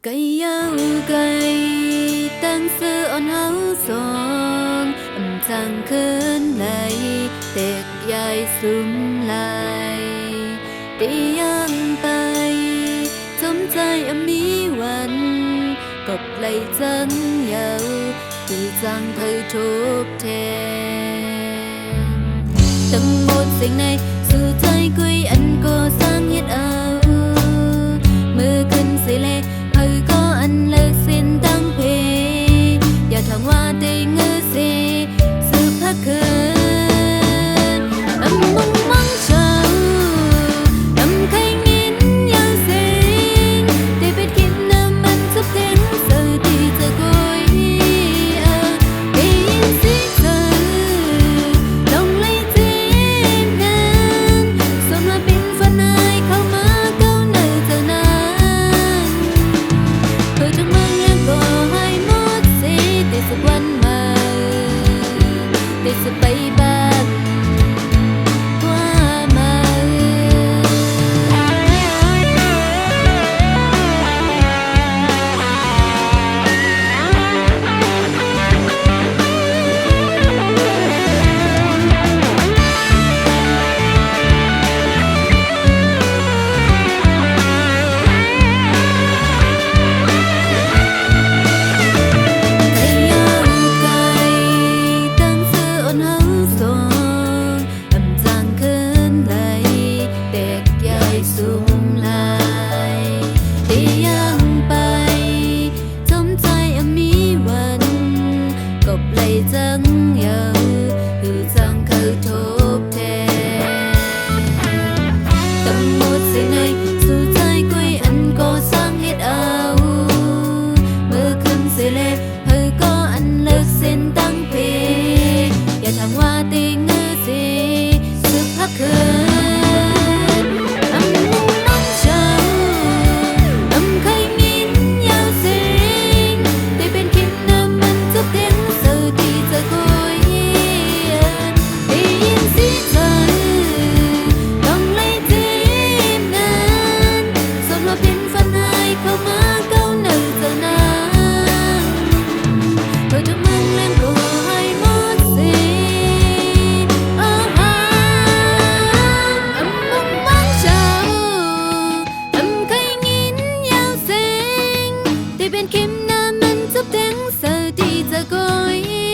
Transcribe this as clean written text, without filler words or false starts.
cây áo cây tăng sư ôn háo song âm thang khấn lại tẹt dài sum lại đi ăn tay chấmใจâm níวันกบไหลจังยาวคือจังเธอทบแทนทั้งหมดสิ่งในสู่ใจกุยอันก่อสร้างเฮ็ดเอามือขึ้นสิเลก็อันเลิกสิ้นตั้งเพอย่าทางว่าได้เงือเสสืบพักคืนอำมุ่งมั่งเช้าอำใครงินยาวเสียงได้เป็นคิดน้ำมันสับเต็งเสือที่จะกุยได้ยินเสียงเธอลงเลยเจ็บนั้นส่วนมาเป็นฝันอายเข้ามาเก้าในเธอนั้นเพื่อจะมึงแล้วก็ให้หมดสิแต่สักวันมาได้จะไปบ้านว่ามาจังยาวคือจังเคยทบแทนตั้งหมดสิ่งในสู่ใจกุยอันก่อสร้างเฮ็ดเอาเมื่อคืนสิเลเธอก็อันเลิกเส้นตั้งเพอย่าทางว่าติงเงือสิสึกพักคืนเป็นคิมน้ำมันจับแดงเสือที่จะกุย